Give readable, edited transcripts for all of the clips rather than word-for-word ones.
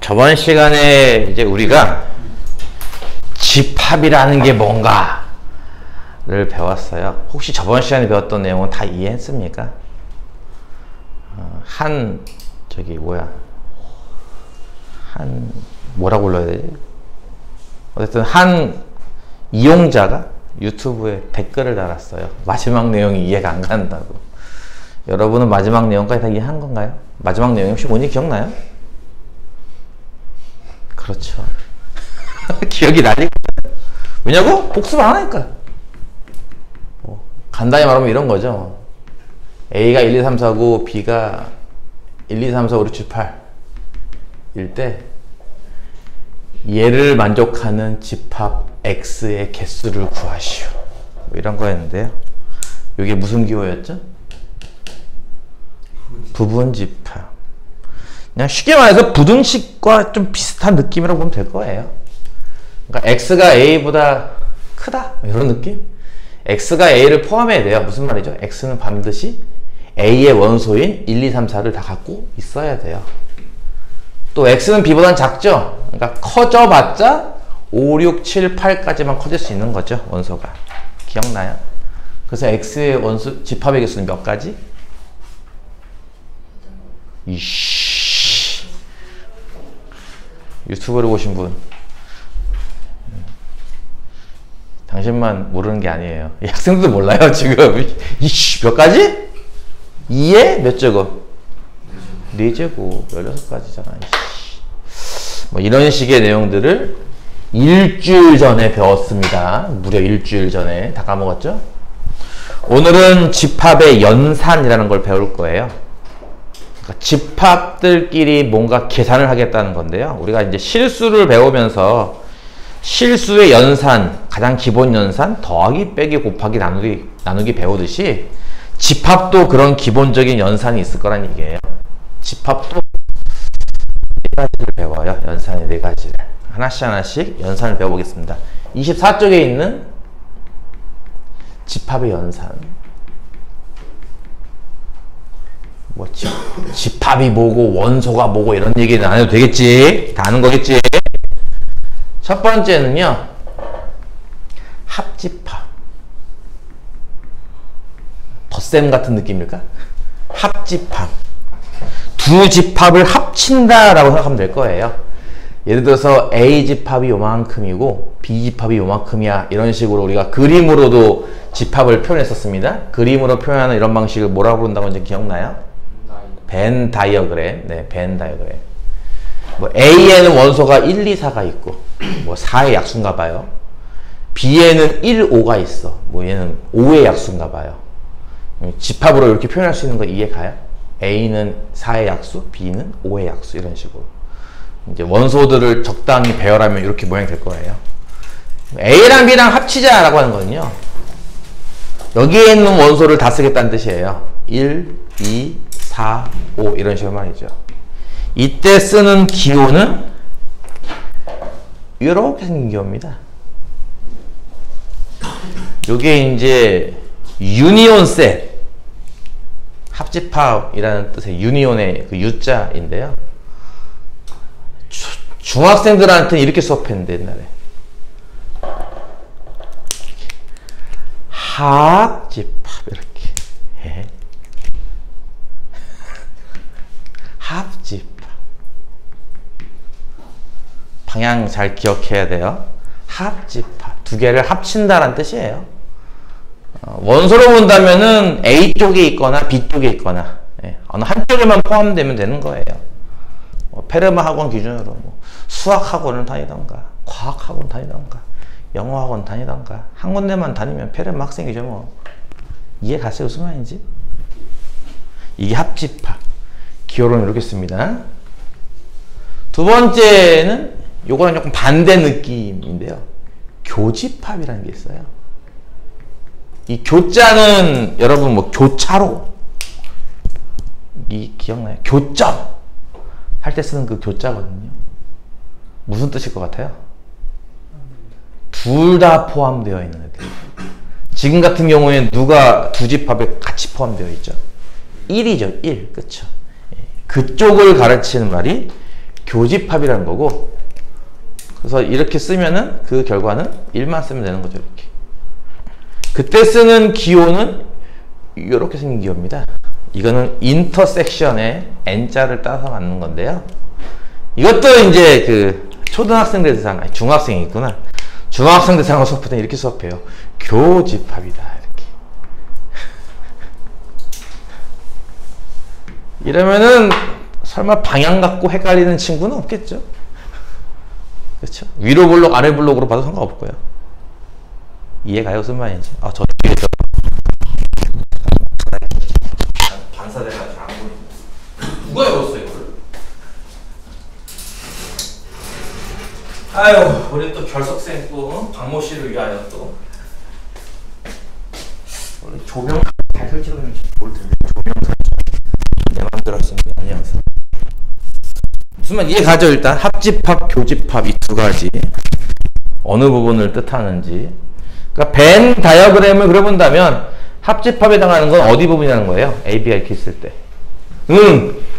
저번 시간에 이제 우리가 집합이라는 게 뭔가를 배웠어요. 혹시 저번 시간에 배웠던 내용은 다 이해했습니까? 뭐라고 불러야 되지? 어쨌든 한 이용자가 유튜브에 댓글을 달았어요. 마지막 내용이 이해가 안 간다고. 여러분은 마지막 내용까지 다 이해한 건가요? 마지막 내용이 혹시 뭔지 기억나요? 그렇죠. 기억이 나니까. 왜냐고? 복습 안 하니까. 간단히 말하면 이런 거죠. A가 1, 2, 3, 4, 9, B가 1, 2, 3, 4, 5, 6, 7, 8 일 때 얘를 만족하는 집합 X의 개수를 구하시오. 뭐 이런 거였는데요. 이게 무슨 기호였죠? 부분집합. 그냥 쉽게 말해서 부등식과 좀 비슷한 느낌이라고 보면 될 거예요. 그러니까 X가 A보다 크다? 이런 느낌? X가 A를 포함해야 돼요. 무슨 말이죠? X는 반드시 A의 원소인 1, 2, 3, 4를 다 갖고 있어야 돼요. 또 X는 B보다는 작죠? 그러니까 커져봤자 5, 6, 7, 8까지만 커질 수 있는 거죠. 원소가. 기억나요? 그래서 X의 원소, 집합의 개수는 몇 가지? 이씨. 유튜브를 보신 분. 당신만 모르는 게 아니에요. 이 학생들도 몰라요, 지금. 이씨, 몇 가지? 2에 몇 제곱? 4제곱. 16가지잖아. 뭐 이런 식의 내용들을 일주일 전에 배웠습니다. 무려 일주일 전에. 다 까먹었죠? 오늘은 집합의 연산이라는 걸 배울 거예요. 그러니까 집합들끼리 뭔가 계산을 하겠다는 건데요. 우리가 이제 실수를 배우면서 실수의 연산, 가장 기본 연산, 더하기, 빼기, 곱하기, 나누기 배우듯이 집합도 그런 기본적인 연산이 있을 거란 얘기예요. 집합도 4가지를 배워요. 연산의 4가지를. 하나씩 연산을 배워보겠습니다. 24쪽에 있는 집합의 연산. 뭐 집합이 뭐고 원소가 뭐고 이런 얘기는 안 해도 되겠지. 다 아는 거겠지. 첫 번째는요, 합집합. 덧셈 같은 느낌일까? 합집합. 두 집합을 합친다라고 생각하면 될 거예요. 예를 들어서 A 집합이 요만큼이고 B 집합이 요만큼이야. 이런 식으로 우리가 그림으로도 집합을 표현했었습니다. 그림으로 표현하는 이런 방식을 뭐라고 부른다고 이제 기억나요? 벤 다이어그램. 네, 벤 다이어그램. 뭐 A에는 원소가 1, 2, 4가 있고 뭐 4의 약수인가 봐요. B에는 1, 5가 있어. 뭐 얘는 5의 약수인가 봐요. 집합으로 이렇게 표현할 수 있는 거 이해 가요? A는 4의 약수, B는 5의 약수. 이런 식으로 이제 원소들을 적당히 배열하면 이렇게 모양이 될 거예요. A랑 B랑 합치자라고 하는 거는요, 여기에 있는 원소를 다 쓰겠다는 뜻이에요. 1, 2, 4, 5 이런 식으로 말이죠. 이때 쓰는 기호는 이렇게 생긴 기호입니다. 요게 이제 유니온 셋, 합집합이라는 뜻의 유니온의 그 U자인데요. 중학생들한테는 이렇게 수업했는데 옛날에 합집합 이렇게 해. 합집합. 방향 잘 기억해야 돼요. 합집합. 두 개를 합친다라는 뜻이에요. 원소로 본다면은 A 쪽에 있거나 B 쪽에 있거나 어느 한쪽에만 포함되면 되는 거예요. 페르마 학원 기준으로 뭐 수학 학원을 다니던가 과학 학원 다니던가 영어 학원 다니던가 한 군데만 다니면 페르마 학생이죠. 뭐 이해 갔어요? 무슨 말인지? 이게 합집합. 기호로는 이렇게 씁니다. 두 번째는 요거는 조금 반대 느낌인데요. 교집합이라는 게 있어요. 이 교자는 여러분 뭐 교차로, 이 기억나요? 교점 할 때 쓰는 그 교자거든요. 무슨 뜻일 것 같아요? 둘 다 포함되어 있는 애들. 지금 같은 경우에는 누가 두 집합에 같이 포함되어 있죠? 1이죠. 1. 그쵸? 그쪽을 가르치는 말이 교집합이라는 거고, 그래서 이렇게 쓰면은 그 결과는 1만 쓰면 되는 거죠. 이렇게. 그때 쓰는 기호는 이렇게 생긴 기호입니다. 이거는 인터섹션의 N자를 따서 맞는 건데요. 이것도 이제 그 초등학생들 대상, 아니 중학생이 있구나. 중학생 대상으로 수업할 때 이렇게 수업해요. 교집합이다. 이렇게. 이러면은 설마 방향 갖고 헷갈리는 친구는 없겠죠? 그렇죠? 위로 블록, 아래 블록으로 봐도 상관없고요. 이해가요? 무슨 말인지. 아, 저 뒤에서 반사돼가지고 안 보이네. 누가 열었어 이거를? 아유, 우리 또 결석생 또 박모 씨를 위하여 또 원래 조명 잘 설치하면 좋을 텐데 조명 설치 내 맘대로 할 수 있는 게 아니어서. 무슨 말 이해가죠? 일단 합집합, 교집합 이 두 가지 어느 부분을 뜻하는지. 그러니까 벤 다이어그램을 그려본다면 합집합에 해당하는 건 어디 부분이라는 거예요? A, B가 이렇게 있을 때.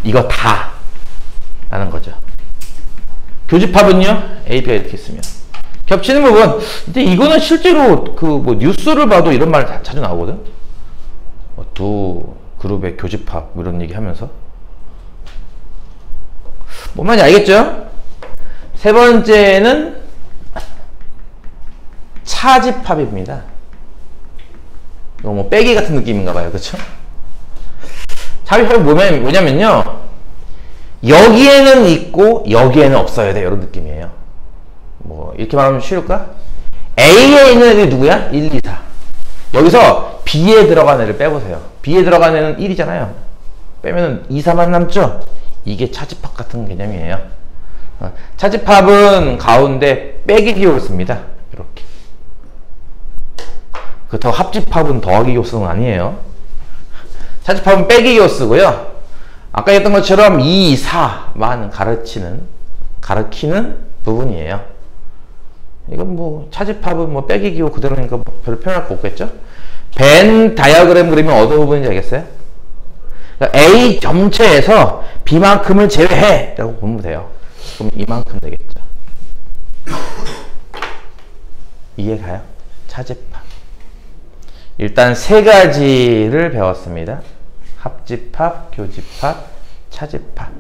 이거 다 라는 거죠. 교집합은요? A, B가 이렇게 있으면. 겹치는 부분. 근데 이거는 실제로 그 뭐 뉴스를 봐도 이런 말 자주 나오거든. 두 그룹의 교집합 이런 얘기 하면서. 뭔 말인지 알겠죠? 세 번째는 차집합입니다. 이거 뭐 빼기 같은 느낌인가 봐요. 그쵸? 차집합이 뭐냐면요. 여기에는 있고 여기에는 없어야 돼. 이런 느낌이에요. 뭐 이렇게 말하면 쉬울까? A에 있는 애들이 누구야? 1, 2, 4. 여기서 B에 들어간 애를 빼보세요. B에 들어간 애는 1이잖아요. 빼면은 2, 4만 남죠? 이게 차집합 같은 개념이에요. 차집합은 가운데 빼기 기호를 씁니다. 이렇게. 그렇다고 합집합은 더하기 기호 쓰는 건 아니에요. 차집합은 빼기 기호 쓰고요. 아까 했던 것처럼 2, 4만 가르치는 부분이에요. 이건 뭐 차집합은 뭐 빼기 기호 그대로니까 뭐 별로 표현할 거 없겠죠? 벤 다이어그램 그리면 어느 부분인지 알겠어요? 그러니까 A 전체에서 B만큼을 제외해 라고 보면 돼요. 그럼 이만큼 되겠죠. 이해가요? 차집합. 일단 세 가지를 배웠습니다. 합집합, 교집합, 차집합.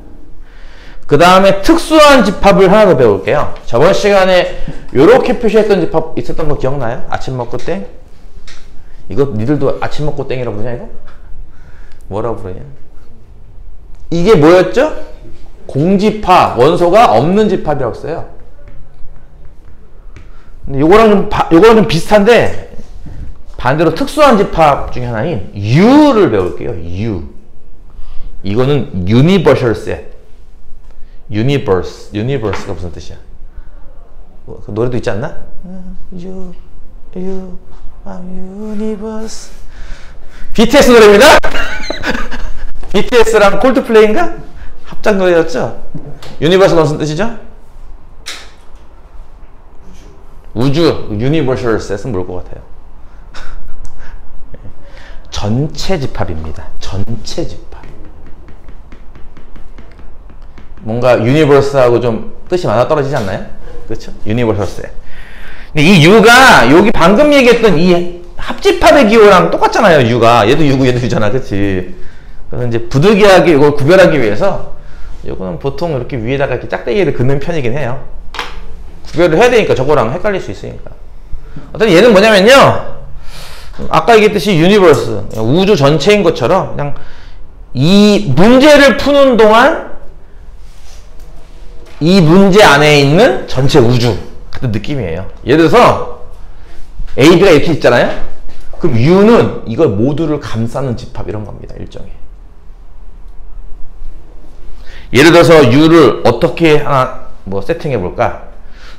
그 다음에 특수한 집합을 하나 더 배울게요. 저번 시간에 이렇게 표시했던 집합 있었던 거 기억나요? 아침 먹고 땡? 이거 니들도 아침 먹고 땡이라고 부르냐 이거? 뭐라고 부르냐? 이게 뭐였죠? 공집합, 원소가 없는 집합이라고 써요. 근데 요거랑 좀 비슷한데 반대로 특수한 집합 중에 하나인 U를 배울게요. U. 이거는 Universal Set. Universe가 무슨 뜻이야? 그 노래도 있지 않나? You, Universe. BTS 노래입니다. BTS랑 콜드플레이인가? 합작 노래였죠? Universe가 무슨 뜻이죠? 우주. Universal Set은 뭘 것 같아요? 전체 집합입니다. 전체 집합. 뭔가 유니버스하고 좀 뜻이 맞아떨어지지 않나요? 그렇죠? 유니버설 셋. 근데 이 U가 여기 방금 얘기했던 이 합집합의 기호랑 똑같잖아요. U가. 얘도 U고 얘도 U잖아. 그치? 그래서 이제 부득이하게 이걸 구별하기 위해서 이거는 보통 이렇게 위에다가 이렇게 짝대기를 긋는 편이긴 해요. 구별을 해야 되니까 저거랑 헷갈릴 수 있으니까. 어떤 얘는 뭐냐면요. 아까 얘기했듯이 유니버스, 우주 전체인 것처럼 그냥 이 문제를 푸는 동안 이 문제 안에 있는 전체 우주 같은 느낌이에요. 예를 들어서 A, B가 이렇게 있잖아요. 그럼 U는 이걸 모두를 감싸는 집합 이런 겁니다. 일종의. 예를 들어서 U를 어떻게 하나 뭐 세팅해 볼까?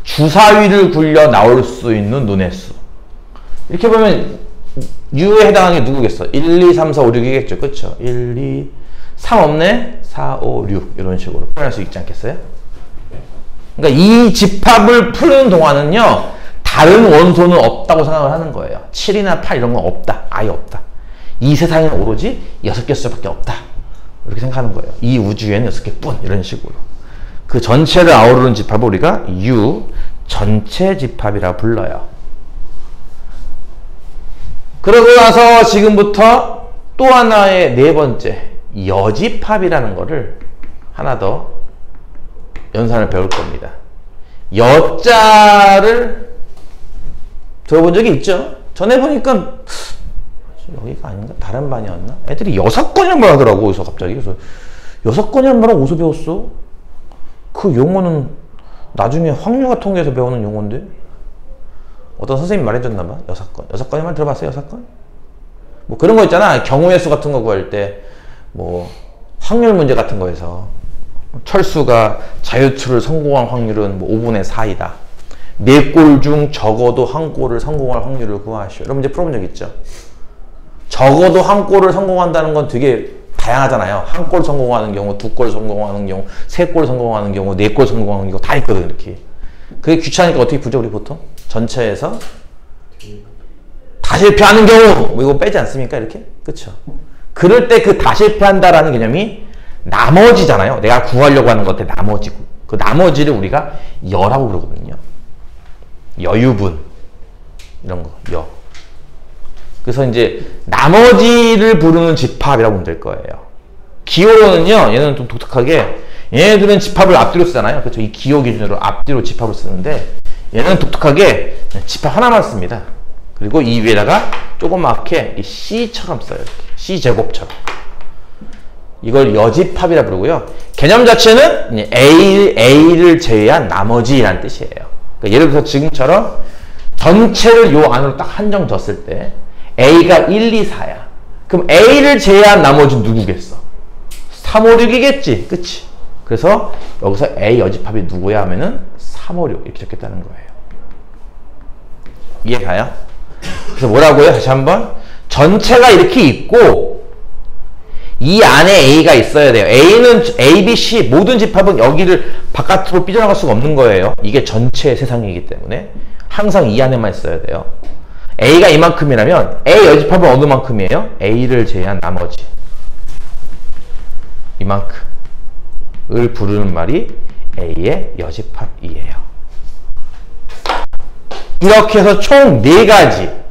주사위를 굴려 나올 수 있는 눈의 수. 이렇게 보면 U에 해당하는 게 누구겠어? 1, 2, 3, 4, 5, 6이겠죠. 그쵸? 1, 2, 3 없네? 4, 5, 6 이런 식으로 표현할 수 있지 않겠어요? 그러니까 이 집합을 푸는 동안은요, 다른 원소는 없다고 생각을 하는 거예요. 7이나 8 이런 건 없다. 아예 없다. 이 세상에는 오로지 6개 수밖에 없다. 이렇게 생각하는 거예요. 이 우주에는 6개뿐. 이런 식으로. 그 전체를 아우르는 집합을 우리가 U 전체 집합이라 불러요. 그러고 나서 지금부터 또 하나의 네 번째 여집합이라는 거를 하나 더 연산을 배울 겁니다. 여자를 들어본 적이 있죠? 전에 보니까 여기가 아닌가? 다른 반이었나? 애들이 6건이란 말 하더라고. 그래서 갑자기. 그래서 6건이란 말은 어디서 배웠어? 그 용어는 나중에 확률과 통계에서 배우는 용어인데? 어떤 선생님이 말해줬나 봐. 6건. 6건이 말 들어봤어요? 6건? 뭐 그런 거 있잖아. 경우의 수 같은 거 구할 때, 뭐, 확률 문제 같은 거에서. 철수가 자유투를 성공할 확률은 뭐 5분의 4이다. 4골 중 적어도 한 골을 성공할 확률을 구하시오. 이런 문제 풀어본 적 있죠? 적어도 한 골을 성공한다는 건 되게 다양하잖아요. 한 골 성공하는 경우, 2골 성공하는 경우, 3골 성공하는 경우, 4골 성공하는 경우 다 있거든, 이렇게. 그게 귀찮으니까 어떻게 풀죠, 우리 보통? 전체에서 다 실패하는 경우, 뭐 이거 빼지 않습니까, 이렇게? 그쵸? 그럴 때 그 다 실패한다라는 개념이 나머지잖아요. 내가 구하려고 하는 것들 나머지고. 그 나머지를 우리가 여라고 부르거든요. 여유분. 이런 거, 여. 그래서 이제 나머지를 부르는 집합이라고 보면 될 거예요. 기호로는요, 얘는 좀 독특하게, 얘네들은 집합을 앞뒤로 쓰잖아요. 그렇죠? 이 기호 기준으로 앞뒤로 집합을 쓰는데, 얘는 독특하게 집합 하나만 씁니다. 그리고 이 위에다가 조그맣게 C처럼 써요. 이렇게. C제곱처럼. 이걸 여집합이라 부르고요. 개념 자체는 A를 제외한 나머지라는 뜻이에요. 그러니까 예를 들어서 지금처럼 전체를 요 안으로 딱 한정 졌을 때 A가 1, 2, 4야. 그럼 A를 제외한 나머지는 누구겠어? 3, 5, 6이겠지. 그치? 그래서 여기서 A 여집합이 누구야 하면은 3, 5, 6 이렇게 적겠다는 거예요. 이해가요? 그래서 뭐라고요? 다시 한번. 전체가 이렇게 있고 이 안에 A가 있어야 돼요. A는 A, B, C 모든 집합은 여기를 바깥으로 삐져나갈 수가 없는 거예요. 이게 전체의 세상이기 때문에 항상 이 안에만 있어야 돼요. A가 이만큼이라면 A 여집합은 어느 만큼이에요? A를 제외한 나머지 이만큼을 부르는 말이 A의 여집합이에요. 이렇게 해서 총 4가지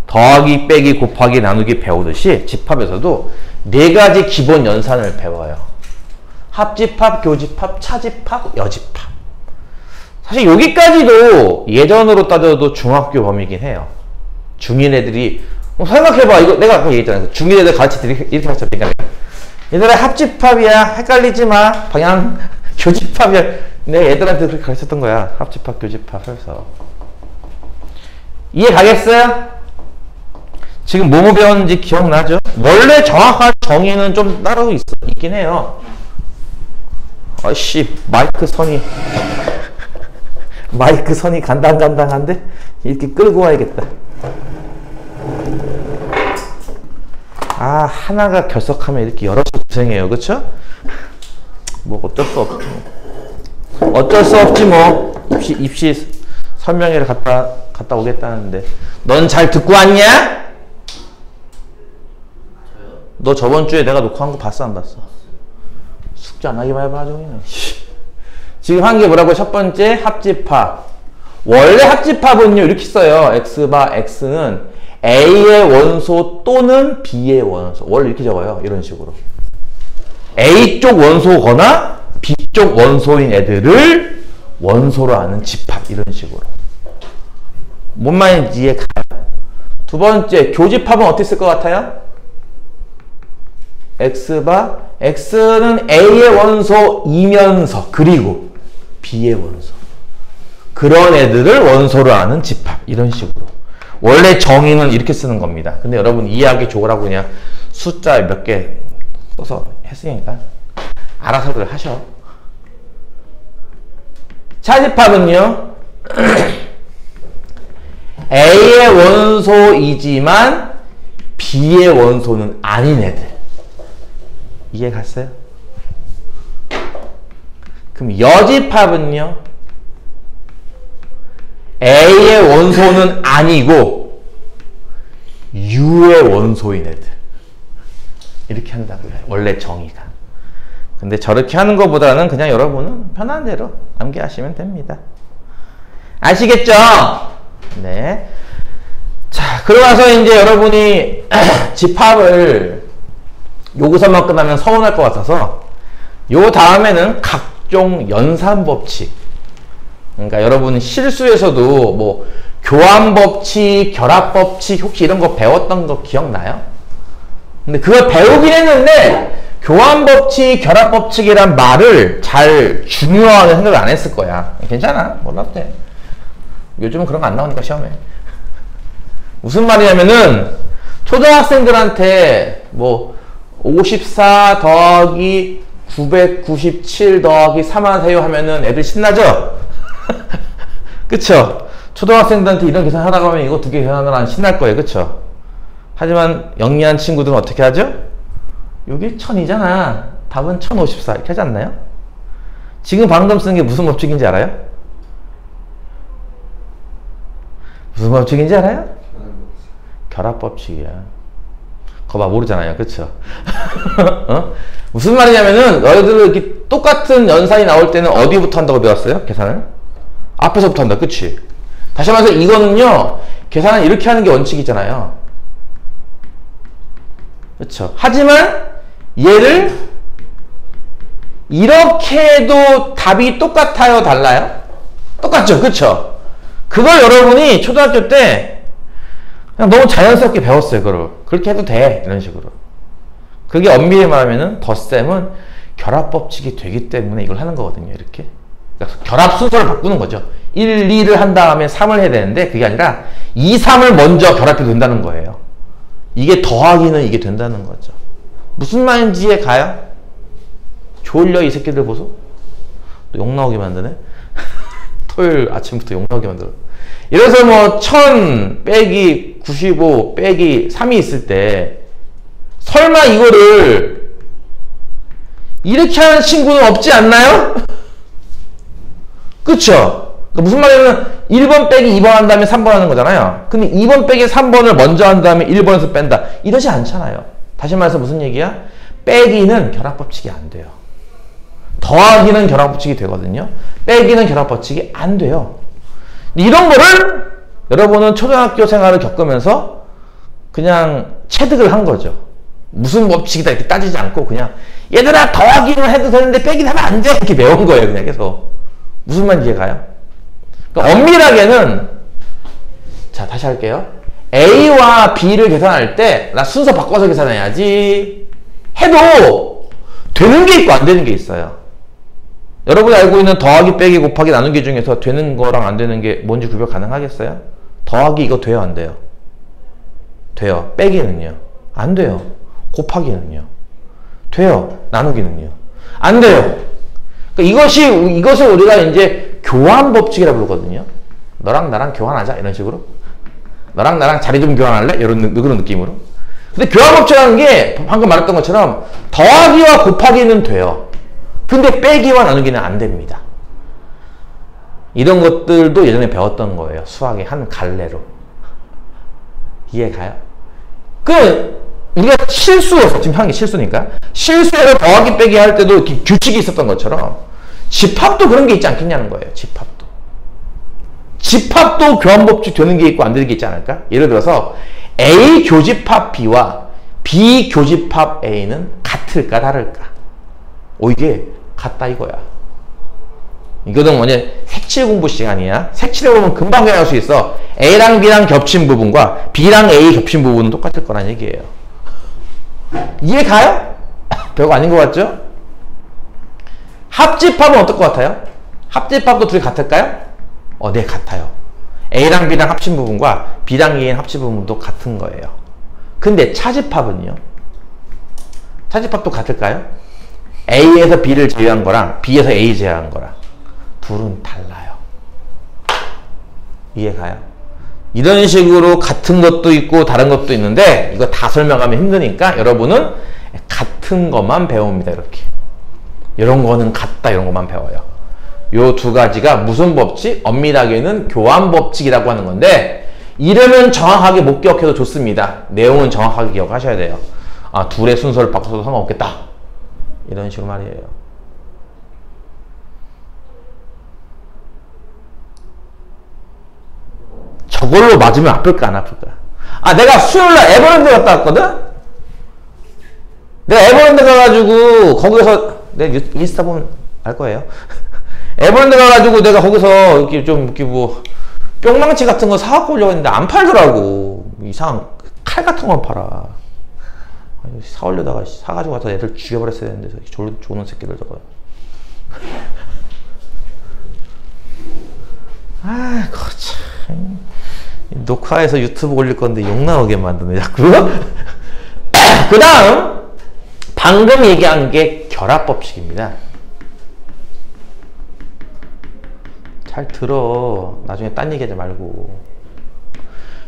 더하기, 빼기, 곱하기, 나누기 배우듯이 집합에서도 4가지 기본 연산을 배워요. 합집합, 교집합, 차집합, 여집합. 사실 여기까지도 예전으로 따져도 중학교 범위긴 해요. 중1 애들이 생각해봐. 이거 내가 아까 얘기했잖아요. 중1 애들 가르칠 때 이렇게 가르쳤다니까. 얘들아 합집합이야. 헷갈리지 마. 방향 교집합이야. 내가 애들한테 그렇게 가르쳤던 거야. 합집합, 교집합 해서. 이해 가겠어요? 지금 뭐뭐 배웠는지 기억나죠? 원래 정확한 정의는 좀 따로 있긴 해요. 아씨 마이크 선이 간당간당한데 이렇게 끌고 와야겠다. 아 하나가 결석하면 이렇게 여럿이 고생해요. 그쵸? 뭐 어쩔 수 없지 뭐. 입시 설명회를 갔다 오겠다는데 넌 잘 듣고 왔냐? 너 저번 주에 내가 녹화한 거 봤어 안 봤어? 숙제 안 하기만 해봐 아주 그냥. 지금 한 게 뭐라고? 첫 번째 합집합. 원래 합집합은요 이렇게 써요. X바 X는 A의 원소 또는 B의 원소. 원래 이렇게 적어요. 이런 식으로. A 쪽 원소거나 B 쪽 원소인 애들을 원소로 하는 집합. 이런 식으로. 뭔 말인지 이해가요? 두 번째 교집합은 어떻게 쓸 것 같아요? X바 X는 A의 원소이면서 그리고 B의 원소. 그런 애들을 원소로 하는 집합. 이런 식으로. 원래 정의는 이렇게 쓰는 겁니다. 근데 여러분 이해하기 좋으라고 그냥 숫자 몇 개 써서 했으니까 알아서들 하셔. 차집합은요. A의 원소이지만 B의 원소는 아닌 애들. 이해 갔어요? 그럼 여집합은요. A의 원소는 아니고 U의 원소인 애들. 이렇게 한다고요. 원래 정의가. 근데 저렇게 하는 것보다는 그냥 여러분은 편한 대로 암기하시면 됩니다. 아시겠죠? 네. 자, 그러고 나서 이제 여러분이 집합을 요구서만 끝나면 서운할 것 같아서 요 다음에는 각종 연산법칙. 그러니까 여러분 실수에서도 뭐 교환법칙, 결합법칙 혹시 이런 거 배웠던 거 기억나요? 근데 그걸 배우긴 했는데 교환법칙, 결합법칙이란 말을 잘 중요하게 생각을 안 했을 거야. 괜찮아. 몰라도 돼. 요즘은 그런 거 안 나오니까 시험에. 무슨 말이냐면은 초등학생들한테 뭐 54 더하기 997 더하기 3하세요 하면은 애들 신나죠? 그쵸? 초등학생들한테 이런 계산 하다가 하면 이거 두 개 계산을 안 신날 거예요. 그쵸? 하지만 영리한 친구들은 어떻게 하죠? 여기 1000이잖아. 답은 1054 이렇게 하지 않나요? 지금 방금 쓴 게 무슨 법칙인지 알아요? 무슨 법칙인지 알아요? 결합법칙이야. 거봐 모르잖아요. 그쵸? 어? 무슨 말이냐면은 너희들 이렇게 똑같은 연산이 나올 때는 어디부터 한다고 배웠어요? 계산을? 앞에서부터 한다. 그치? 다시 말해서 이거는요 계산을 이렇게 하는 게 원칙이잖아요. 그쵸? 하지만 얘를 이렇게 해도 답이 똑같아요? 달라요? 똑같죠? 그쵸? 그걸 여러분이 초등학교 때 그냥 너무 자연스럽게 배웠어요. 그걸 그렇게 해도 돼. 이런 식으로. 그게 엄밀히 말하면은 덧셈은 결합법칙이 되기 때문에 이걸 하는 거거든요. 이렇게. 그러니까 결합 순서를 바꾸는 거죠. 1, 2를 한 다음에 3을 해야 되는데 그게 아니라 2, 3을 먼저 결합해도 된다는 거예요. 이게 더하기는 이게 된다는 거죠. 무슨 말인지 이해 가요? 졸려 이 새끼들 보소? 또 욕 나오게 만드네? 토요일 아침부터 욕 나오게 만들어. 이래서 뭐 1000 빼기 95 빼기 3이 있을 때 설마 이거를 이렇게 하는 친구는 없지 않나요? 그쵸? 그러니까 무슨 말이냐면 1번 빼기 2번 한 다음에 3번 하는 거잖아요. 근데 2번 빼기 3번을 먼저 한 다음에 1번에서 뺀다. 이러지 않잖아요. 다시 말해서 무슨 얘기야? 빼기는 결합법칙이 안 돼요. 더하기는 결합법칙이 되거든요. 빼기는 결합법칙이 안 돼요. 이런 거를 여러분은 초등학교 생활을 겪으면서 그냥 체득을 한 거죠. 무슨 법칙이다 이렇게 따지지 않고 그냥 얘들아 더하기는 해도 되는데 빼기는 하면 안 돼 이렇게 배운 거예요. 그냥 계속. 무슨 말인지 이해가요? 그러니까 엄밀하게는 자 다시 할게요. A와 B를 계산할 때 나 순서 바꿔서 계산해야지 해도 되는 게 있고 안 되는 게 있어요. 여러분이 알고 있는 더하기 빼기 곱하기 나누기 중에서 되는 거랑 안 되는 게 뭔지 구별 가능하겠어요? 더하기 이거 돼요 안 돼요? 돼요. 빼기는요? 안 돼요. 곱하기는요? 돼요. 나누기는요? 안 돼요. 그러니까 이것을 우리가 이제 교환 법칙이라고 부르거든요. 너랑 나랑 교환하자 이런 식으로. 너랑 나랑 자리 좀 교환할래? 이런 그런 느낌으로. 근데 교환 법칙이라는 게 방금 말했던 것처럼 더하기와 곱하기는 돼요. 근데 빼기와 나누기는 안 됩니다. 이런 것들도 예전에 배웠던 거예요. 수학의 한 갈래로. 이해가요? 우리가 지금 하는 게 실수니까. 실수해서 더하기 빼기 할 때도 이렇게 규칙이 있었던 것처럼 집합도 그런 게 있지 않겠냐는 거예요. 집합도 교환법칙 되는 게 있고 안 되는 게 있지 않을까? 예를 들어서 A 교집합 B와 B 교집합 A는 같을까 다를까? 이게 같다 이거야. 이거는 뭐냐 색칠 공부 시간이야. 색칠해보면 금방 배울 수 있어. A랑 B랑 겹친 부분과 B랑 A 겹친 부분은 똑같을 거란 얘기예요. 이해 가요? 별거 아닌 것 같죠? 합집합은 어떨 것 같아요? 합집합도 둘이 같을까요? 네 같아요. A랑 B랑 합친 부분과 B랑 A랑 합친 부분도 같은 거예요. 근데 차집합은요? 차집합도 같을까요? A에서 B를 제외한 거랑 B에서 A 제외한 거랑 둘은 달라요. 이해가요? 이런 식으로 같은 것도 있고 다른 것도 있는데 이거 다 설명하면 힘드니까 여러분은 같은 것만 배웁니다. 이렇게. 이런 거는 같다 이런 것만 배워요. 요 두 가지가 무슨 법칙? 엄밀하게는 교환 법칙이라고 하는 건데 이름은 정확하게 못 기억해도 좋습니다. 내용은 정확하게 기억하셔야 돼요. 둘의 순서를 바꿔서도 상관없겠다. 이런 식으로 말이에요. 저걸로 맞으면 아플까 안 아플까? 아, 내가 수요일날 에버랜드 갔다 왔거든? 내가 에버랜드 가가지고 거기서 내가 인스타 보면 알 거예요. 에버랜드 가가지고 내가 거기서 이렇게 좀 이렇게 뭐 뿅망치 같은 거 사갖고 오려고 했는데 안 팔더라고. 이상한 칼 같은 건 팔아. 사오려다가 사가지고 와서 애들 죽여버렸어야 되는데 조는 새끼들 저거. 아, 참. 녹화해서 유튜브 올릴 건데 욕 나오게 만드네 자꾸. 그 다음 방금 얘기한 게 결합법칙입니다. 잘 들어. 나중에 딴 얘기하지 말고.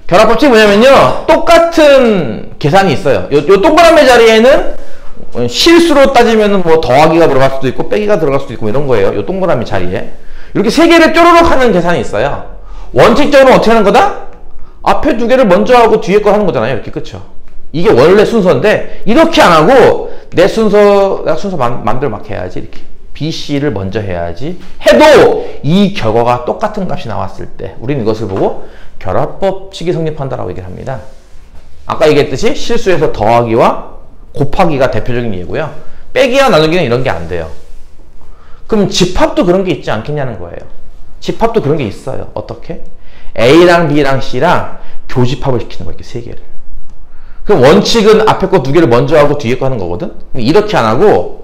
결합법칙이 뭐냐면요, 똑같은 계산이 있어요. 요 동그라미 자리에는 실수로 따지면 뭐 더하기가 들어갈 수도 있고 빼기가 들어갈 수도 있고 이런 거예요. 요 동그라미 자리에 이렇게 세 개를 쪼르륵 하는 계산이 있어요. 원칙적으로 어떻게 하는 거다? 앞에 두 개를 먼저 하고 뒤에 거 하는 거잖아요. 이렇게. 그쵸? 이게 원래 순서인데 이렇게 안 하고 내가 순서 만들어 막 해야지. 이렇게 BC를 먼저 해야지 해도 이 결과가 똑같은 값이 나왔을 때 우리는 이것을 보고 결합법칙이 성립한다라고 얘기를 합니다. 아까 얘기했듯이 실수에서 더하기와 곱하기가 대표적인 예고요. 빼기와 나누기는 이런 게 안 돼요. 그럼 집합도 그런 게 있지 않겠냐는 거예요. 집합도 그런 게 있어요. 어떻게? A랑 B랑 C랑 교집합을 시키는 거예요. 이렇게 세 개를. 그럼 원칙은 앞에 거 두 개를 먼저 하고 뒤에 거 하는 거거든? 이렇게 안 하고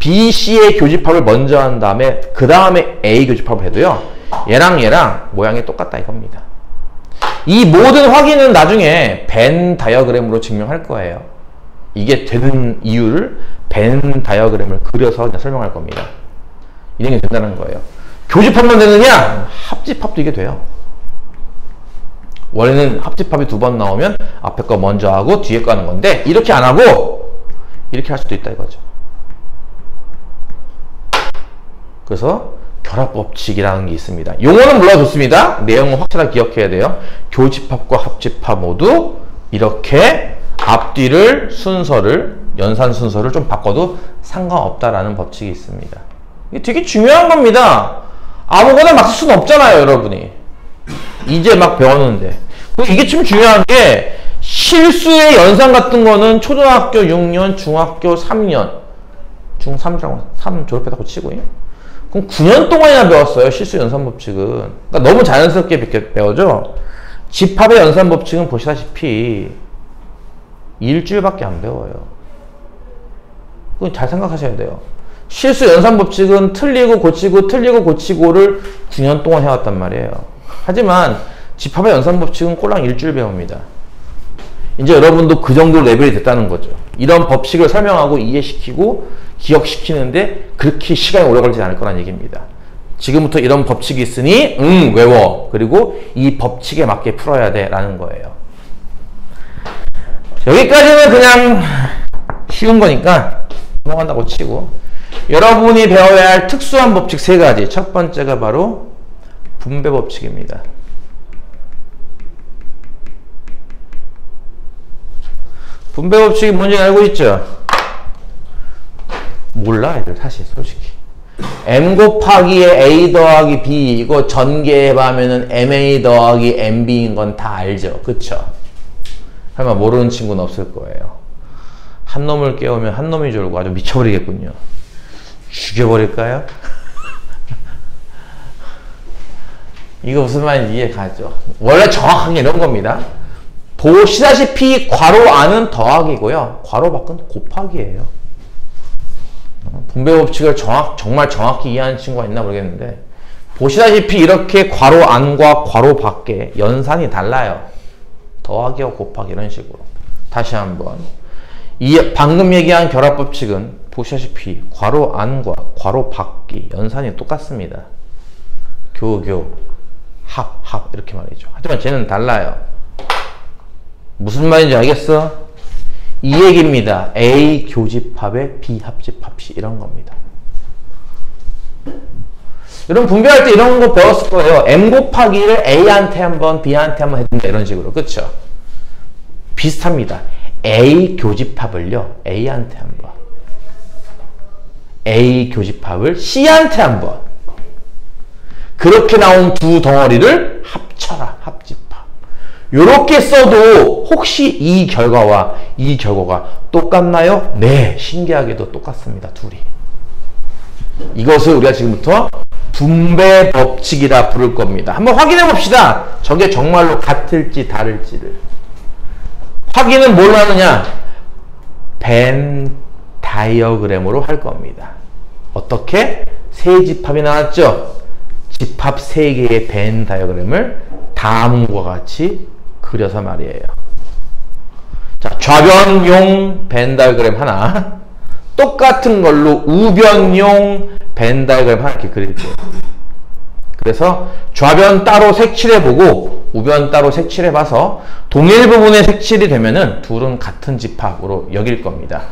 B, C의 교집합을 먼저 한 다음에 그 다음에 A 교집합을 해도요. 얘랑 모양이 똑같다 이겁니다. 이 모든 확인은 나중에 벤 다이어그램으로 증명할 거예요. 이게 되는 이유를 벤 다이어그램을 그려서 그냥 설명할 겁니다. 이런 게 된다는 거예요. 교집합만 되느냐? 합집합도 이게 돼요. 원래는 합집합이 두 번 나오면 앞에 거 먼저 하고 뒤에 거 하는 건데 이렇게 안 하고 이렇게 할 수도 있다 이거죠. 그래서 결합법칙이라는 게 있습니다. 용어는 몰라도 좋습니다. 내용은 확실하게 기억해야 돼요. 교집합과 합집합 모두 이렇게 앞뒤를 연산 순서를 좀 바꿔도 상관없다라는 법칙이 있습니다. 이게 되게 중요한 겁니다. 아무거나 막 쓸 수는 없잖아요, 여러분이. 이제 막 배웠는데. 이게 좀 중요한 게 실수의 연산 같은 거는 초등학교 6년, 중학교 3년, 중3이라고 3 졸업했다고 치고요. 그럼 9년 동안이나 배웠어요, 실수 연산 법칙은. 그러니까 너무 자연스럽게 배워죠. 집합의 연산 법칙은 보시다시피 일주일밖에 안 배워요. 그건 잘 생각하셔야 돼요. 실수 연산 법칙은 틀리고 고치고를 9년 동안 해왔단 말이에요. 하지만 집합의 연산 법칙은 꼴랑 일주일 배웁니다. 이제 여러분도 그 정도 레벨이 됐다는 거죠. 이런 법칙을 설명하고 이해시키고 기억시키는데 그렇게 시간이 오래 걸리지 않을 거란 얘기입니다. 지금부터 이런 법칙이 있으니 외워. 그리고 이 법칙에 맞게 풀어야 돼 라는 거예요. 여기까지는 그냥 쉬운 거니까 넘어간다고 치고, 여러분이 배워야 할 특수한 법칙 세 가지. 첫 번째가 바로 분배 법칙입니다. 분배 법칙이 뭔지 알고 있죠? 몰라 애들 사실 솔직히. M 곱하기에 A 더하기 B 이거 전개해보면은 MA 더하기 MB인 건 다 알죠? 그쵸? 설마 모르는 친구는 없을 거예요. 한 놈을 깨우면 한 놈이 졸고 아주 미쳐버리겠군요. 죽여버릴까요? 이거 무슨 말인지 이해 가죠? 원래 정확하게 이런 겁니다. 보시다시피 괄호 안은 더하기고요. 괄호 밖은 곱하기예요. 분배 법칙을 정말 정확히 이해하는 친구가 있나 모르겠는데, 보시다시피 이렇게 괄호 안과 괄호 밖에 연산이 달라요. 더하기와 곱하기 이런 식으로. 다시 한번. 방금 얘기한 결합법칙은 보시다시피 괄호 안과 괄호 밖이 연산이 똑같습니다. 교교, 합 이렇게 말이죠. 하지만 쟤는 달라요. 무슨 말인지 알겠어? 이 얘기입니다. A 교집합에 B 합집합시 이런 겁니다. 여러분 분배할 때 이런 거 배웠을 거예요. M 곱하기를 A한테 한번 B한테 한번 해준다 이런 식으로. 그쵸? 비슷합니다. A 교집합을요 A한테 한번 A 교집합을 C한테 한번. 그렇게 나온 두 덩어리를 합쳐라. 합집합. 요렇게 써도 혹시 이 결과와 이 결과가 똑같나요? 네. 신기하게도 똑같습니다. 둘이. 이것을 우리가 지금부터 분배 법칙이라 부를 겁니다. 한번 확인해 봅시다. 저게 정말로 같을지 다를지를. 확인은 뭘로 하느냐? 벤 다이어그램으로 할 겁니다. 어떻게? 세 집합이 나왔죠? 집합 3개의 벤 다이어그램을 다음과 같이 그려서 말이에요. 자, 좌변용 벤 다이어그램 하나, 똑같은 걸로 우변용 벤 다이어그램 하나 이렇게 그릴게요. 그래서 좌변 따로 색칠해보고 우변 따로 색칠해봐서 동일 부분에 색칠이 되면은 둘은 같은 집합으로 여길 겁니다.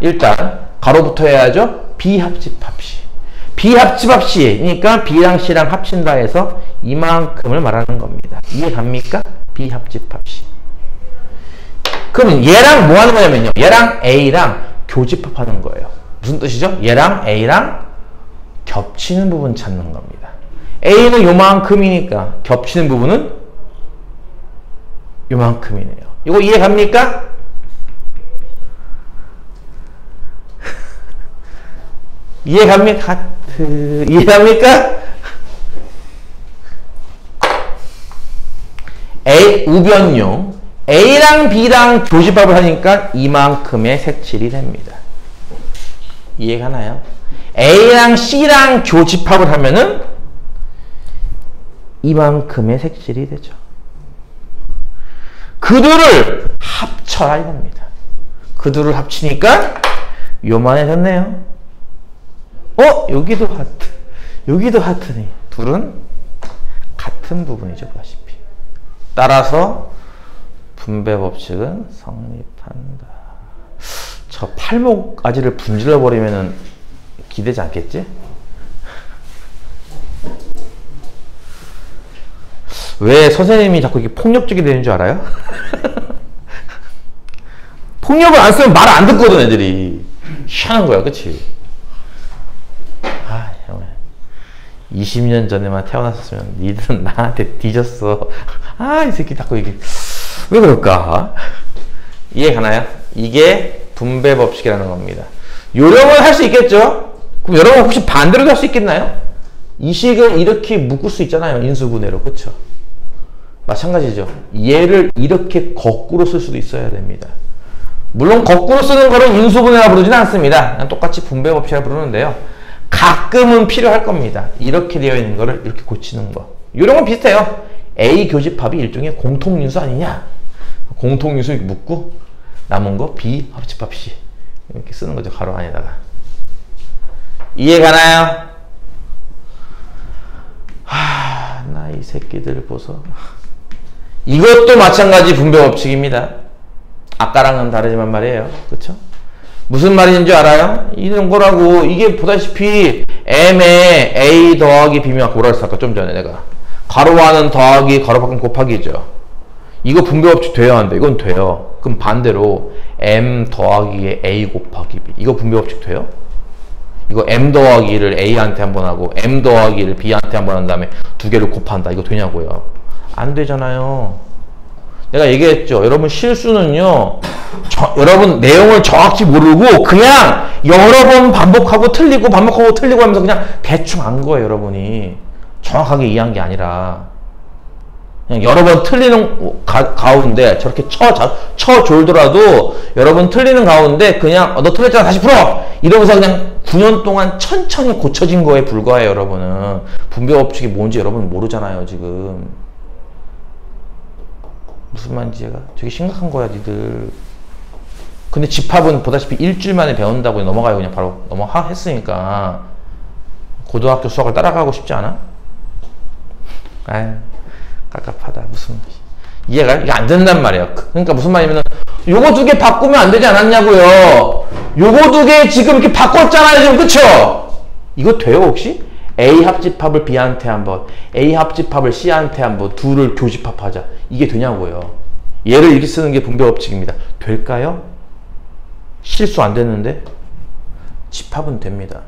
일단 가로부터 해야죠. 비합집합 시. 비합집합 시니까 B랑 C랑 합친다 해서 이만큼을 말하는 겁니다. 이해갑니까? 비합집합 시. 그럼 얘랑 뭐 하는 거냐면요. 얘랑 A랑 교집합하는 거예요. 무슨 뜻이죠? 얘랑 A랑 겹치는 부분 찾는 겁니다. A는 요만큼이니까 겹치는 부분은 요만큼이네요. 이거 이해갑니까? 이해갑니까? 이해합니까? A 우변용 A랑 B랑 교집합을 하니까 이만큼의 색칠이 됩니다. 이해가나요? A랑 C랑 교집합을 하면은 이만큼의 색칠이 되죠. 그들을 합쳐라 이겁니다. 그들을 합치니까 요만해졌네요. 여기도 하트, 여기도 하트니 둘은 같은 부분이죠. 보다시피. 따라서 분배 법칙은 성립한다. 저 팔목아지를 분질러 버리면은 기대지 않겠지? 왜 선생님이 자꾸 이렇게 폭력적이 되는 줄 알아요? 폭력을 안 쓰면 말 안 듣거든 애들이. 희한한 거야, 그치? 20년 전에만 태어났었으면 니들은 나한테 뒤졌어. 이 새끼 자꾸 이게 왜 그럴까? 이해가나요? 이게 분배 법칙이라는 겁니다. 요령을 할 수 있겠죠? 그럼 여러분 혹시 반대로도 할 수 있겠나요? 이 식을 이렇게 묶을 수 있잖아요. 인수분해로. 그쵸? 마찬가지죠. 얘를 이렇게 거꾸로 쓸 수도 있어야 됩니다. 물론 거꾸로 쓰는 거를 인수분해라 부르지는 않습니다. 그냥 똑같이 분배 법칙이라 부르는데요. 가끔은 필요할 겁니다. 이렇게 되어 있는 거를 이렇게 고치는 거. 요령은 비슷해요. A 교집합이 일종의 공통인수 아니냐? 공통인수 이렇게 묶고 남은 거 B 합집합 C 이렇게 쓰는 거죠. 가로 안에다가. 이해가나요? 나 이 새끼들 보소. 이것도 마찬가지 분배 법칙입니다. 아까랑은 다르지만 말이에요. 그쵸? 무슨 말인지 알아요? 이런 거라고. 이게 보다시피 M에 A 더하기 B면 뭐라 했을까? 좀 전에 내가 가로와는 더하기 가로밖은 곱하기죠. 이거 분배법칙 돼야 하는데 이건 돼요. 그럼 반대로 M 더하기에 A 곱하기 B 이거 분배법칙 돼요? 이거 M 더하기를 A한테 한번 하고 M 더하기를 B한테 한번 한 다음에 두 개를 곱한다. 이거 되냐고요? 안 되잖아요. 내가 얘기했죠. 여러분 실수는요. 여러분 내용을 정확히 모르고 그냥 여러 번 반복하고 틀리고 반복하고 틀리고 하면서 그냥 대충 안 거예요. 여러분이 정확하게 이해한 게 아니라 그냥 여러 번 틀리는 가운데 저렇게 쳐 졸더라도 여러분 틀리는 가운데 그냥 너 틀렸잖아 다시 풀어 이러면서 그냥 9년 동안 천천히 고쳐진 거에 불과해요. 여러분은 분배 법칙이 뭔지 여러분 모르잖아요. 지금 무슨 말인지 제가 되게 심각한 거야 니들. 근데 집합은 보다시피 일주일 만에 배운다고 넘어가요. 그냥 바로 했으니까 고등학교 수학을 따라가고 싶지 않아? 아유 깝깝하다. 무슨 이해가 이게 안 된단 말이에요. 그러니까 무슨 말이냐면 요거 두 개 바꾸면 안 되지 않았냐고요. 요거 두 개 지금 이렇게 바꿨잖아요 지금. 그쵸? 이거 돼요 혹시? A 합집합을 B한테 한번 A 합집합을 C한테 한번 둘을 교집합하자. 이게 되냐고요. 얘를 이렇게 쓰는 게 분배 법칙입니다. 될까요? 실수 안 됐는데? 집합은 됩니다.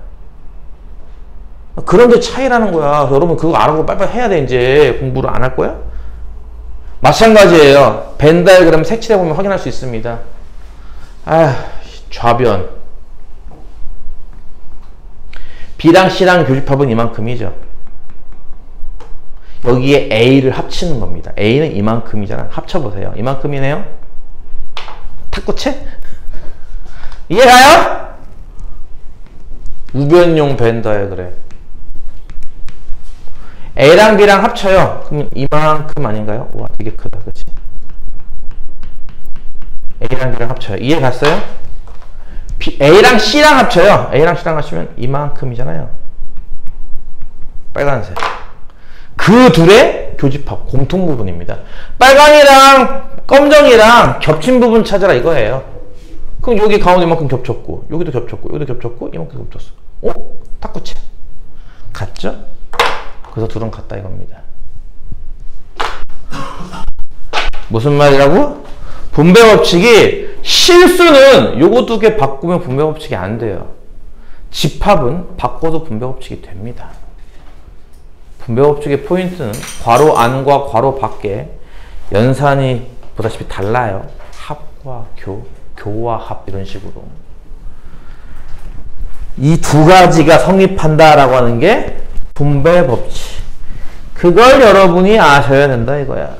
그런데 차이라는 거야. 여러분 그거 알아보고 빨리빨리 해야 돼. 이제 공부를 안 할 거야? 마찬가지예요. 벤 다이어그램 색칠해보면 확인할 수 있습니다. 좌변 B랑 C랑 교집합은 이만큼이죠. 여기에 A를 합치는 겁니다. A는 이만큼이잖아. 합쳐보세요. 이만큼이네요. 탁구채? 이해가요? 우변용 벤 다이어그램 A랑 B랑 합쳐요. 그럼 이만큼 아닌가요? 와 되게 크다. 그치? A랑 B랑 합쳐요. 이해 갔어요? A랑 C랑 합쳐요. A랑 C랑 합치면 이만큼이잖아요. 빨간색. 그 둘의 교집합, 공통 부분입니다. 빨강이랑 검정이랑 겹친 부분 찾아라 이거예요. 그럼 여기 가운데 이만큼 겹쳤고, 여기도 겹쳤고, 여기도 겹쳤고, 이만큼 겹쳤어. 탁구채. 같죠? 그래서 둘은 같다 이겁니다. 무슨 말이라고? 분배 법칙이 실수는 요거 두 개 바꾸면 분배 법칙이 안 돼요. 집합은 바꿔도 분배 법칙이 됩니다. 분배 법칙의 포인트는 괄호 안과 괄호 밖에 연산이 보다시피 달라요. 합과 교와 합 이런 식으로. 이 두 가지가 성립한다라고 하는 게 분배 법칙. 그걸 여러분이 아셔야 된다 이거야.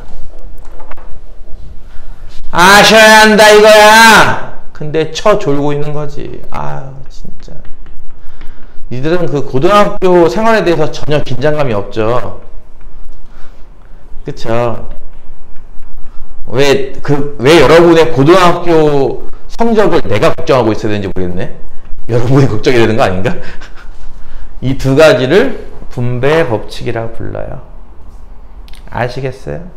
아셔야 한다 이거야. 근데 졸고 있는 거지. 진짜. 니들은 그 고등학교 생활에 대해서 전혀 긴장감이 없죠. 그쵸? 왜 여러분의 고등학교 성적을 내가 걱정하고 있어야 되는지 모르겠네. 여러분이 걱정이 되는 거 아닌가? 이 두 가지를 분배 법칙이라고 불러요. 아시겠어요?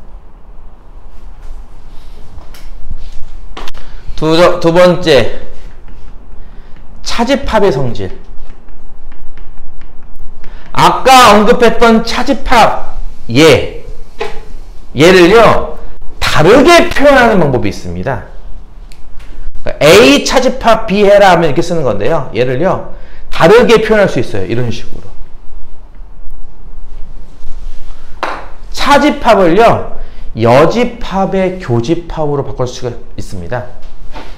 두 번째, 차집합의 성질. 아까 언급했던 차집합 얘를요 다르게 표현하는 방법이 있습니다. A 차집합 B 해라 하면 이렇게 쓰는 건데요. 얘를요 다르게 표현할 수 있어요. 이런 식으로. 차집합을요 여집합의 교집합으로 바꿀 수가 있습니다.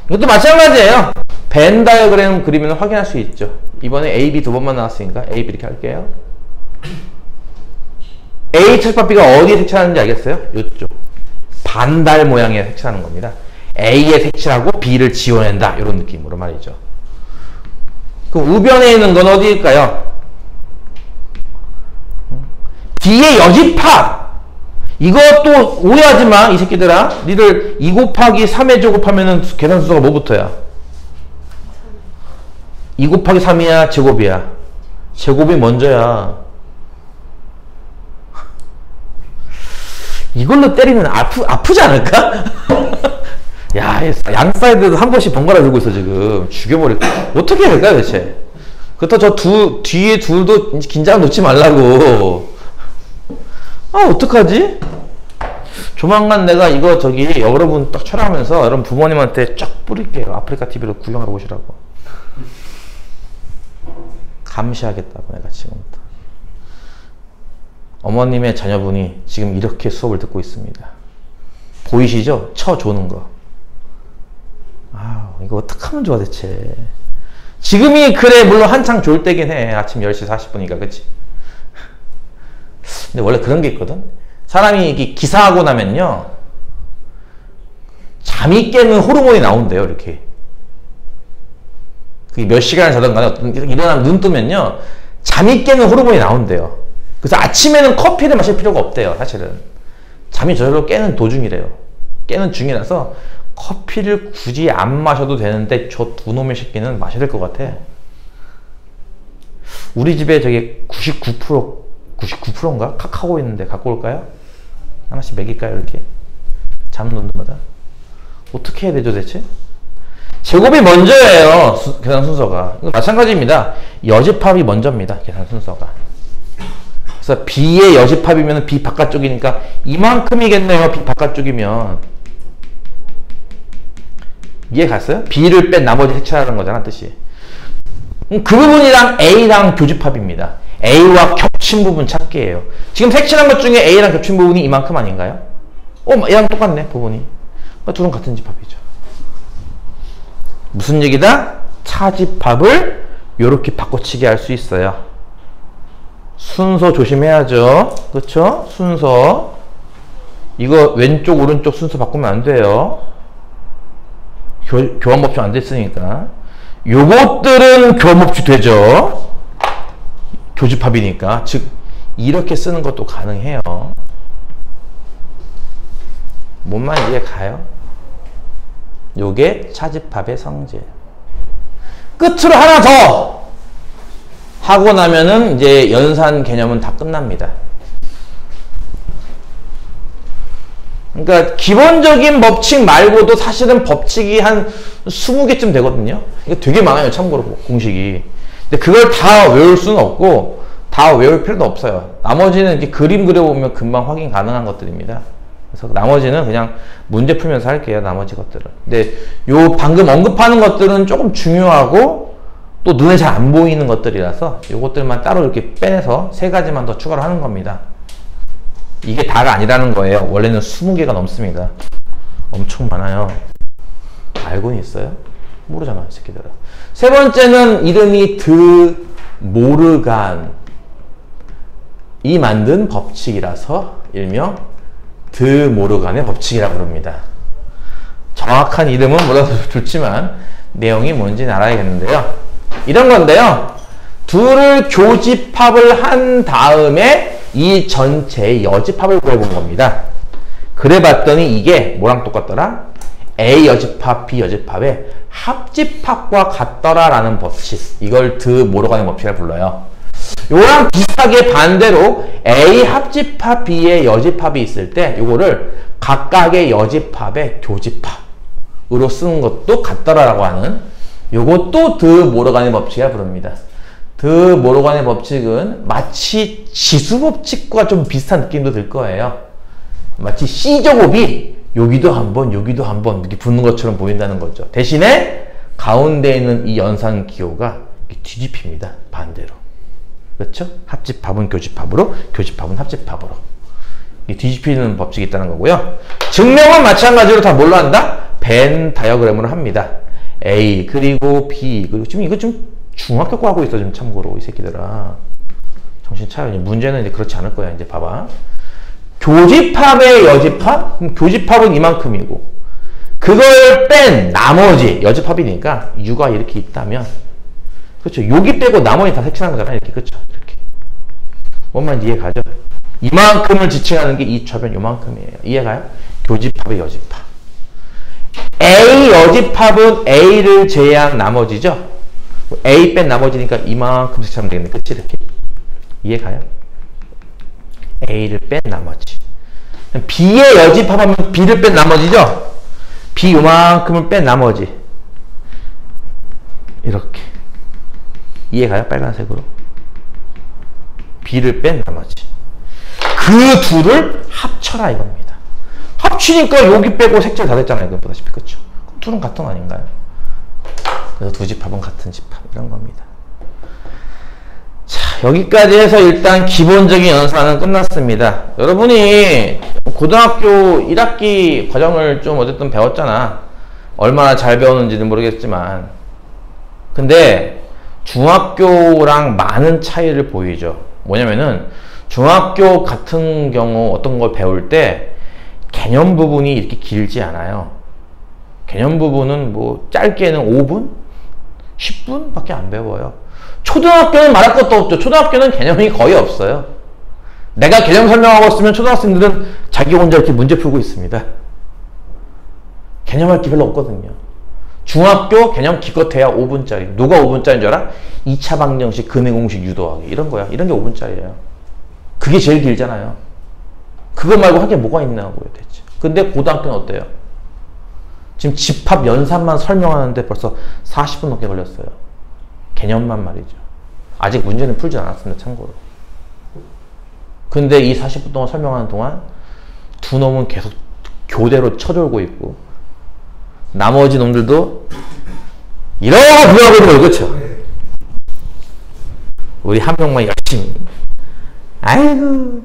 이것도 마찬가지예요. 벤 다이어그램 그리면 확인할 수 있죠. 이번에 A, B 두 번만 나왔으니까 A, B 이렇게 할게요. A 차집합 B가 어디에 색칠하는지 알겠어요? 이쪽. 반달 모양에 색칠하는 겁니다. A에 색칠하고 B를 지워낸다. 이런 느낌으로 말이죠. 그럼 우변에 있는 건 어디일까요? B의 여집합! 이것도 오해하지 마, 이 새끼들아. 니들 2 곱하기 3에 제곱하면은 계산 순서가 뭐부터야? 2 곱하기 3이야, 제곱이야? 제곱이 먼저야. 이걸로 때리면 아프지 않을까? 야, 양 사이드도 한 번씩 번갈아 들고 있어, 지금. 죽여버릴 거야. 어떻게 해야 될까요, 대체? 그렇다, 뒤에 둘도 긴장 놓지 말라고. 어떡하지? 조만간 내가 이거 여러분 딱 촬영하면서 여러분 부모님한테 쫙 뿌릴게요. 아프리카 TV로 구경하러 오시라고. 감시하겠다고 내가 지금부터. 어머님의 자녀분이 지금 이렇게 수업을 듣고 있습니다. 보이시죠? 조는 거. 이거 어떡하면 좋아 대체. 지금이 그래 물론 한창 좋을 때긴 해. 아침 10시 40분이니까 그치? 근데 원래 그런 게 있거든. 사람이 기사하고 나면요 잠이 깨는 호르몬이 나온대요. 이렇게 그게 몇 시간을 자든 간에 일어나면 눈 뜨면요 잠이 깨는 호르몬이 나온대요. 그래서 아침에는 커피를 마실 필요가 없대요. 사실은 잠이 저절로 깨는 도중이래요. 깨는 중이라서 커피를 굳이 안 마셔도 되는데 저 두 놈의 새끼는 마셔야 될 것 같아. 우리 집에 99%인가? 카카오 있는데 갖고 올까요? 하나씩 먹일까요? 이렇게 잠드는 마다. 어떻게 해야 되죠 대체? 제곱이 먼저예요. 계산 순서가. 마찬가지입니다. 여집합이 먼저입니다. 계산 순서가. 그래서 B의 여집합이면 B 바깥쪽이니까 이만큼이겠네요. B 바깥쪽이면. 이해 갔어요? B를 뺀 나머지 색칠하는 거잖아 뜻이. 그 부분이랑 A랑 교집합입니다. A와 겹친 부분 찾기예요. 지금 색칠한 것 중에 A랑 겹친 부분이 이만큼 아닌가요? 얘랑 똑같네, 부분이. 그러니까 둘은 같은 집합이죠. 무슨 얘기다? 차집합을 이렇게 바꿔치기 할 수 있어요. 순서 조심해야죠. 그쵸? 순서. 이거 왼쪽, 오른쪽 순서 바꾸면 안 돼요. 교환법칙 안 됐으니까. 요것들은 교환법칙 되죠. 교집합이니까. 즉, 이렇게 쓰는 것도 가능해요. 뭔 말인지 이해 가요? 요게 차집합의 성질. 끝으로 하나 더! 하고 나면은 이제 연산 개념은 다 끝납니다. 그러니까 기본적인 법칙 말고도 사실은 법칙이 한 20개쯤 되거든요. 이게 되게 많아요, 참고로 공식이. 근데 그걸 다 외울 수는 없고 다 외울 필요도 없어요. 나머지는 이렇게 그림 그려보면 금방 확인 가능한 것들입니다. 그래서 나머지는 그냥 문제 풀면서 할게요, 나머지 것들은. 근데 요 방금 언급하는 것들은 조금 중요하고 또 눈에 잘 안 보이는 것들이라서 요것들만 따로 이렇게 빼내서 3가지만 더 추가를 하는 겁니다. 이게 다가 아니라는 거예요. 원래는 20개가 넘습니다. 엄청 많아요. 알고는 있어요? 모르잖아, 이 새끼들아. 세 번째는 이름이 드 모르간이 만든 법칙이라서 일명 드 모르간의 법칙이라고 부릅니다. 정확한 이름은 몰라서 좋지만 내용이 뭔지는 알아야겠는데요. 이런 건데요. 둘을 교집합을 한 다음에 이 전체의 여집합을 구해본 겁니다. 그래봤더니 이게 뭐랑 똑같더라? A 여집합, B 여집합의 합집합과 같더라 라는 법칙. 이걸 드 모르간의 법칙이라고 불러요. 요랑 비슷하게 반대로 A 합집합, B의 여집합이 있을 때 요거를 각각의 여집합의 교집합으로 쓰는 것도 같더라 라고 하는 요것도 드 모르간의 법칙이라 부릅니다. 드 모르간의 법칙은 마치 지수법칙과 좀 비슷한 느낌도 들 거예요. 마치 C제곱이 여기도 한번 여기도 한번 이렇게 붙는 것처럼 보인다는 거죠. 대신에 가운데 있는 이 연산 기호가 뒤집힙니다. 반대로. 그렇죠? 합집합은 교집합으로, 교집합은 합집합으로. 이 뒤집히는 법칙이 있다는 거고요. 증명은 마찬가지로 다 뭘로 한다? 벤 다이어그램으로 합니다. A 그리고 B 그리고 지금 이거 좀 중학교 거 하고 있어 지금 참고로 이 새끼들아. 정신 차려. 문제는 이제 그렇지 않을 거야. 이제 봐봐. 교집합의 여집합? 그럼 교집합은 이만큼이고 그걸 뺀 나머지 여집합이니까 U가 이렇게 있다면 그렇죠. 여기 빼고 나머지 다 색칠한 거잖아. 이렇게 그렇죠. 이렇게. 뭔 말인지 이해 가죠? 이만큼을 지칭하는 게 이 좌변 요만큼이에요. 이해가요? 교집합의 여집합. A 여집합은 A를 제외한 나머지죠? A 뺀 나머지니까 이만큼 색칠하면 되겠네. 그치? 이렇게. 이해가요? A를 뺀 나머지. B의 여집합하면 B를 뺀 나머지죠? B 요만큼을 뺀 나머지. 이렇게. 이해가요? 빨간색으로. B를 뺀 나머지. 그 둘을 합쳐라 이겁니다. 합치니까 여기 빼고 색칠 다 됐잖아요. 이거 보다시피. 그쵸? 둘은 같은 거 아닌가요? 그래서 두 집합은 같은 집합. 이런 겁니다. 자, 여기까지 해서 일단 기본적인 연산은 끝났습니다. 여러분이 고등학교 1학기 과정을 좀 어쨌든 배웠잖아. 얼마나 잘 배웠는지는 모르겠지만. 근데 중학교랑 많은 차이를 보이죠. 뭐냐면은 중학교 같은 경우 어떤 걸 배울 때 개념 부분이 이렇게 길지 않아요. 개념 부분은 뭐 짧게는 5분? 10분? 밖에 안 배워요. 초등학교는 말할 것도 없죠. 초등학교는 개념이 거의 없어요. 내가 개념 설명하고 있으면 초등학생들은 자기 혼자 이렇게 문제 풀고 있습니다. 개념할 게 별로 없거든요. 중학교 개념 기껏해야 5분짜리. 누가 5분짜리인 줄 알아? 2차 방정식, 근해공식, 유도하기. 이런 거야. 이런 게 5분짜리예요. 그게 제일 길잖아요. 그거 말고 할 게 뭐가 있냐고요, 대체. 근데 고등학교는 어때요? 지금 집합 연산만 설명하는데 벌써 40분 넘게 걸렸어요. 개념만 말이죠. 아직 문제는 풀지 않았습니다, 참고로. 근데 이 40분 동안 설명하는 동안 두 놈은 계속 교대로 쳐돌고 있고 나머지 놈들도 이러고 부여하고 있는 거죠, 그렇죠? 우리 한 명만 열심히. 아이고.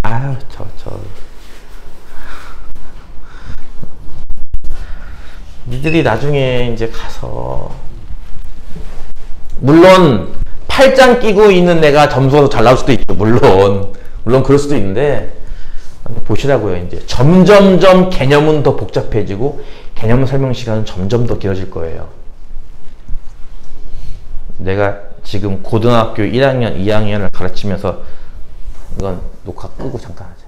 아유, 니들이 나중에 이제 가서, 물론, 팔짱 끼고 있는 애가 점수가 잘 나올 수도 있죠. 물론 그럴 수도 있는데, 보시라고요. 이제 점점점 개념은 더 복잡해지고 개념 설명 시간은 점점 더 길어질 거예요. 내가 지금 고등학교 1학년, 2학년을 가르치면서 이건 녹화 끄고 잠깐 하자.